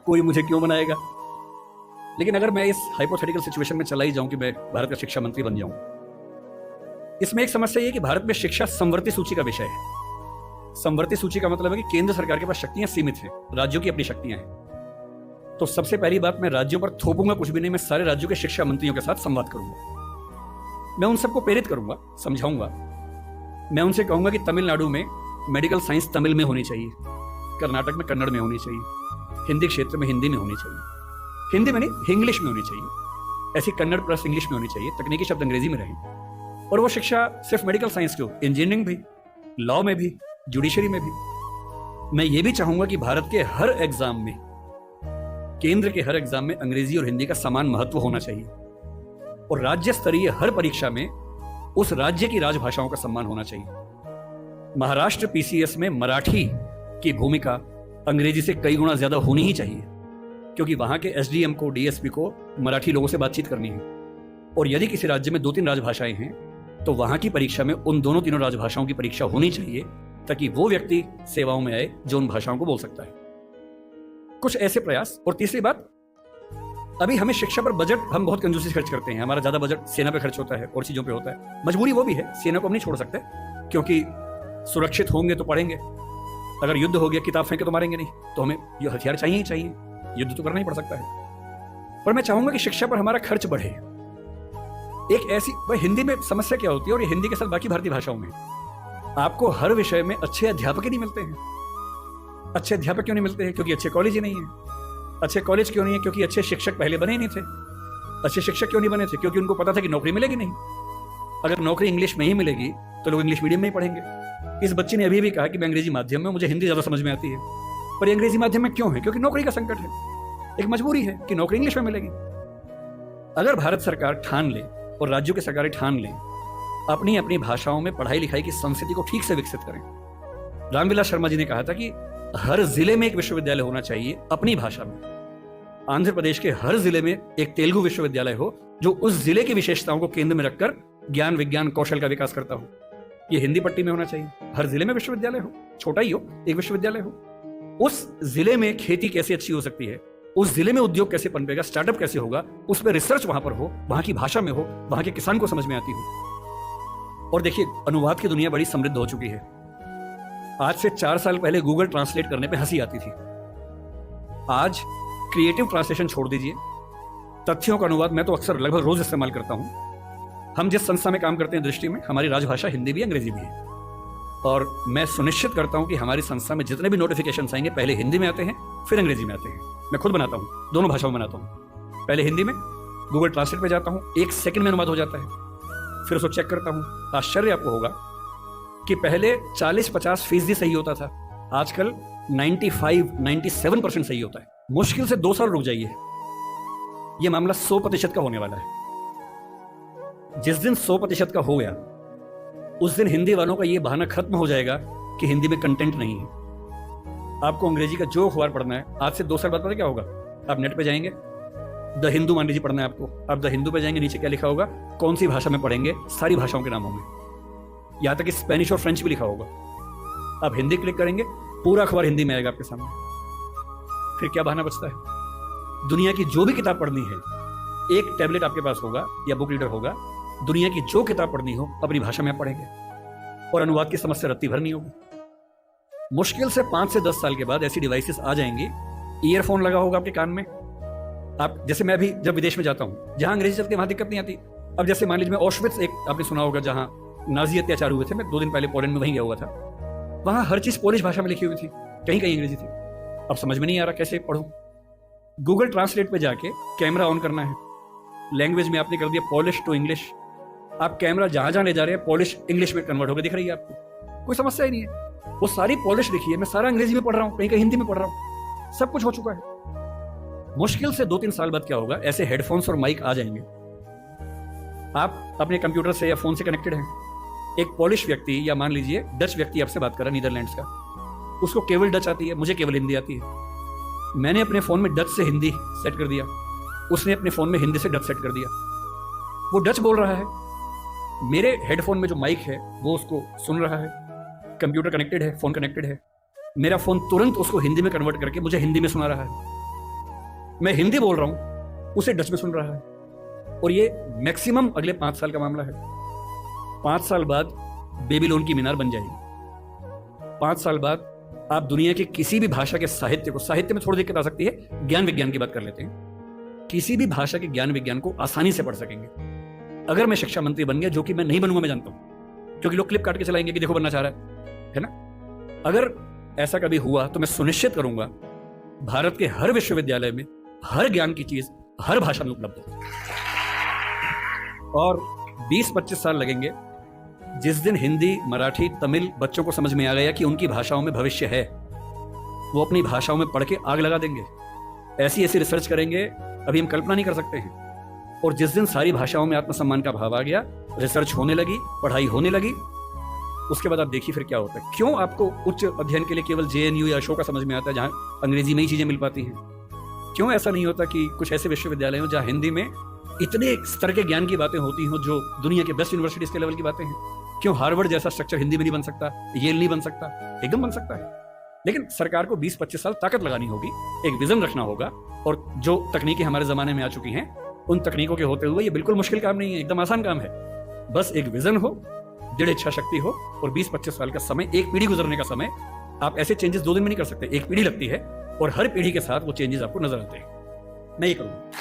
कोई मुझे क्यों बनाएगा। लेकिन अगर मैं इस हाइपोथेटिकल सिचुएशन में चला ही जाऊं कि मैं भारत का शिक्षा मंत्री बन जाऊं, इसमें एक समस्या यह कि भारत में शिक्षा संवर्ती सूची का विषय है। संवर्ती सूची का मतलब है कि केंद्र सरकार के पास शक्तियां सीमित हैं, राज्यों की अपनी शक्तियां हैं। तो सबसे पहली बात, मैं राज्यों पर थोपूंगा कुछ भी नहीं, मैं सारे राज्यों के शिक्षा मंत्रियों के साथ संवाद करूंगा। मैं उन सबको प्रेरित करूंगा, समझाऊंगा। मैं उनसे कहूंगा कि तमिलनाडु में मेडिकल साइंस तमिल में होनी चाहिए, कर्नाटक में कन्नड़ में होनी चाहिए, हिंदी क्षेत्र में हिंदी में होनी चाहिए, हिंदी में नहीं इंग्लिश में होनी चाहिए, ऐसी कन्नड़ प्लस इंग्लिश में होनी चाहिए, तकनीकी शब्द अंग्रेजी में रहें। और वो शिक्षा सिर्फ मेडिकल साइंस क्यों, इंजीनियरिंग भी, लॉ में भी, जुडिशरी में भी। मैं ये भी चाहूंगा कि भारत के हर एग्जाम में, केंद्र के हर एग्जाम में अंग्रेजी और हिंदी का समान महत्व होना चाहिए। और राज्य स्तरीय हर परीक्षा में उस राज्य की राजभाषाओं का सम्मान होना चाहिए। महाराष्ट्र पीसीएस में मराठी की भूमिका अंग्रेजी से कई गुना ज्यादा होनी ही चाहिए, क्योंकि वहां के एसडीएम को, डीएसपी को मराठी लोगों से बातचीत करनी है। और यदि किसी राज्य में 2-3 राजभाषाएं हैं तो वहां की परीक्षा में उन दोनों तीनों राजभाषाओं की परीक्षा होनी चाहिए, ताकि वो व्यक्ति सेवाओं में आए जो उन भाषाओं को बोल सकता है। कुछ ऐसे प्रयास। और तीसरी बात, अभी हमें शिक्षा पर बजट हम बहुत कंजूसी खर्च करते हैं। हमारा ज्यादा बजट सेना पे खर्च होता है और चीजों पे होता है। मजबूरी वो भी है, सेना को हम नहीं छोड़ सकते, क्योंकि सुरक्षित होंगे तो पढ़ेंगे, अगर युद्ध हो गया किताब फेंके तो मारेंगे नहीं, तो हमें ये हथियार चाहिए ही चाहिए, युद्ध तो करना ही पड़ सकता है। पर मैं चाहूंगा कि शिक्षा पर हमारा खर्च बढ़े। एक ऐसी, भाई हिंदी में समस्या क्या होती है, और ये हिंदी के साथ बाकी भारतीय भाषाओं में, आपको हर विषय में अच्छे अध्यापक ही नहीं मिलते हैं। अच्छे अध्यापक क्यों नहीं मिलते हैं? क्योंकि अच्छे कॉलेज ही नहीं है। अच्छे कॉलेज क्यों नहीं है? क्योंकि अच्छे शिक्षक पहले बने ही नहीं थे। अच्छे शिक्षक क्यों नहीं बने थे? क्योंकि उनको पता था कि नौकरी मिलेगी नहीं। अगर नौकरी इंग्लिश में ही मिलेगी तो लोग इंग्लिश मीडियम में ही पढ़ेंगे। इस बच्चे ने अभी भी कहा कि मैं अंग्रेजी माध्यम में, मुझे हिंदी ज्यादा समझ में आती है। पर अंग्रेजी माध्यम में क्यों है? क्योंकि नौकरी का संकट है, एक मजबूरी है कि नौकरी इंग्लिश में मिलेगी। अगर भारत सरकार ठान ले और राज्यों की सरकारें ठान लें, अपनी अपनी भाषाओं में पढ़ाई लिखाई की संस्कृति को ठीक से विकसित करें। रामविलास शर्मा जी ने कहा था कि हर जिले में एक विश्वविद्यालय होना चाहिए अपनी भाषा में। आंध्र प्रदेश के हर जिले में एक तेलुगु विश्वविद्यालय हो, जो उस जिले की विशेषताओं को केंद्र में रखकर ज्ञान विज्ञान कौशल का विकास करता हो। ये हिंदी पट्टी में होना चाहिए, हर जिले में विश्वविद्यालय हो, छोटा ही हो, एक विश्वविद्यालय हो। उस जिले में खेती कैसे अच्छी हो सकती है, उस जिले में उद्योग कैसे पनपेगा, स्टार्टअप कैसे होगा, उस पर रिसर्च वहां पर हो, वहां की भाषा में हो, वहां के किसान को समझ में आती हो। और देखिए, अनुवाद की दुनिया बड़ी समृद्ध हो चुकी है। आज से 4 साल पहले गूगल ट्रांसलेट करने पे हंसी आती थी। आज क्रिएटिव ट्रांसलेशन छोड़ दीजिए, तथ्यों का अनुवाद मैं तो अक्सर लगभग रोज इस्तेमाल करता हूं। हम जिस संस्था में काम करते हैं दृष्टि में, हमारी राजभाषा हिंदी भी अंग्रेजी भी है। और मैं सुनिश्चित करता हूं कि हमारी संस्था में जितने भी नोटिफिकेशन आएंगे पहले हिंदी में आते हैं, फिर अंग्रेजी में आते हैं। मैं खुद बनाता हूं, दोनों भाषाओं में बनाता हूं। पहले हिंदी में, गूगल ट्रांसलेट पे जाता हूं, 1 सेकंड में अनुवाद हो जाता है, फिर उसको चेक करता हूं। आश्चर्य आपको होगा कि पहले 40-50% सही होता था, आजकल 95-97% सही होता है। मुश्किल से 2 साल रुक जाइए, यह मामला 100% का होने वाला है। जिस दिन 100% का हो गया, उस दिन हिंदी वालों का यह बहाना खत्म हो जाएगा कि हिंदी में कंटेंट नहीं है। आपको अंग्रेजी का जो अखबार पढ़ना है, आज से 2 साल बाद पता क्या होगा? आप नेट पे जाएंगे, द हिंदू मान लीजिए पढ़ना है आपको, आप द हिंदू पे जाएंगे, नीचे क्या लिखा होगा, कौन सी भाषा में पढ़ेंगे, सारी भाषाओं के नाम होंगे, यहां तक कि स्पेनिश और फ्रेंच भी लिखा होगा। आप हिंदी क्लिक करेंगे, पूरा अखबार हिंदी में आएगा आपके सामने। फिर क्या बहाना बचता है? दुनिया की जो भी किताब पढ़नी है, एक टैबलेट आपके पास होगा या बुक रीडर होगा, दुनिया की जो किताब पढ़नी हो अपनी भाषा में आप पढ़ेंगे, और अनुवाद की समस्या रत्ती भर नहीं होगी। मुश्किल से 5 से 10 साल के बाद ऐसी डिवाइसेस आ जाएंगी, ईयरफोन लगा होगा आपके कान में। आप जैसे, मैं भी जब विदेश में जाता हूं, जहां अंग्रेजी चलती है वहां दिक्कत नहीं आती। अब जैसे मान लीजिए मैं ऑश्विट्ज, एक आपने सुना होगा, जहां नाजी अत्याचार हुए थे, मैं 2 दिन पहले पोलैंड में वहीं गया हुआ था। वहां हर चीज पोलिश भाषा में लिखी हुई थी, कहीं कहीं अंग्रेजी थी। अब समझ में नहीं आ रहा कैसे पढ़ूं। गूगल ट्रांसलेट पे जाके कैमरा ऑन करना है, लैंग्वेज में आपने कर दिया पॉलिश टू इंग्लिश, आप कैमरा जहां जहां ले जा रहे हैं पॉलिश इंग्लिश में कन्वर्ट होकर दिख रही है आपको, कोई समस्या ही नहीं है। वो सारी पॉलिश लिखी है, मैं सारा अंग्रेजी में पढ़ रहा हूं, कहीं कहीं हिंदी में पढ़ रहा हूं, सब कुछ हो चुका है। मुश्किल से 2-3 साल बाद क्या होगा, ऐसे हेडफोन्स और माइक आ जाएंगे, आप अपने कंप्यूटर से या फोन से कनेक्टेड हैं, एक पॉलिश व्यक्ति या मान लीजिए डच व्यक्ति आपसे बात कर रहा है, नीदरलैंड्स का, उसको केवल डच आती है, मुझे केवल हिंदी आती है। मैंने अपने फोन में डच से हिंदी सेट कर दिया, उसने अपने फोन में हिंदी से डच सेट कर दिया। वो डच बोल रहा है, मेरे हेडफोन में जो माइक है वो उसको सुन रहा है, कंप्यूटर कनेक्टेड है, फोन कनेक्टेड है, मेरा फोन तुरंत उसको हिंदी में कन्वर्ट करके मुझे हिंदी में सुना रहा है। मैं हिंदी बोल रहा हूं उसे डच में सुन रहा है। और ये मैक्सिमम अगले 5 साल का मामला है। 5 साल बाद बेबीलोन की मीनार बन जाएगी। 5 साल बाद आप दुनिया के किसी भी भाषा के साहित्य को, साहित्य में थोड़ी दिक्कत आ सकती है, ज्ञान विज्ञान की बात कर लेते हैं, किसी भी भाषा के ज्ञान विज्ञान को आसानी से पढ़ सकेंगे अगर मैं शिक्षा मंत्री बन गया, जो कि मैं नहीं बनूंगा, मैं जानता हूं, क्योंकि लोग क्लिप काट के चलाएंगे कि देखो बनना चाह रहा है ना। अगर ऐसा कभी हुआ तो मैं सुनिश्चित करूंगा भारत के हर विश्वविद्यालय में हर ज्ञान की चीज हर भाषा में उपलब्ध हो। और 20-25 साल लगेंगे। जिस दिन हिंदी, मराठी, तमिल बच्चों को समझ में आ गया कि उनकी भाषाओं में भविष्य है, वो अपनी भाषाओं में पढ़ के आग लगा देंगे। ऐसी ऐसी रिसर्च करेंगे अभी हम कल्पना नहीं कर सकते हैं। और जिस दिन सारी भाषाओं में आत्मसम्मान का भाव आ गया, रिसर्च होने लगी, पढ़ाई होने लगी, उसके बाद आप देखिए फिर क्या होता है। क्यों आपको उच्च अध्ययन के लिए केवल JNU या अशोका समझ में आता है जहां अंग्रेजी में ही चीजें मिल पाती हैं? क्यों ऐसा नहीं होता कि कुछ ऐसे विश्वविद्यालय हो जहां हिंदी में इतने स्तर के ज्ञान की बातें होती हो जो दुनिया के बेस्ट यूनिवर्सिटीज के लेवल की बातें हैं? क्यों हार्वर्ड जैसा स्ट्रक्चर हिंदी में नहीं बन सकता, येल नहीं बन सकता? एकदम बन सकता है। लेकिन सरकार को 20-25 साल ताकत लगानी होगी, एक विजन रखना होगा। और जो तकनीकें हमारे जमाने में आ चुकी हैं, उन तकनीकों के होते हुए ये बिल्कुल मुश्किल काम नहीं है, एकदम आसान काम है। बस एक विजन हो, दृढ़ इच्छा शक्ति हो, और 20-25 साल का समय, एक पीढ़ी गुजरने का समय। आप ऐसे चेंजेस 2 दिन में नहीं कर सकते, एक पीढ़ी लगती है, और हर पीढ़ी के साथ वो चेंजेस आपको नजर आते हैं। मैं ये करूंगा।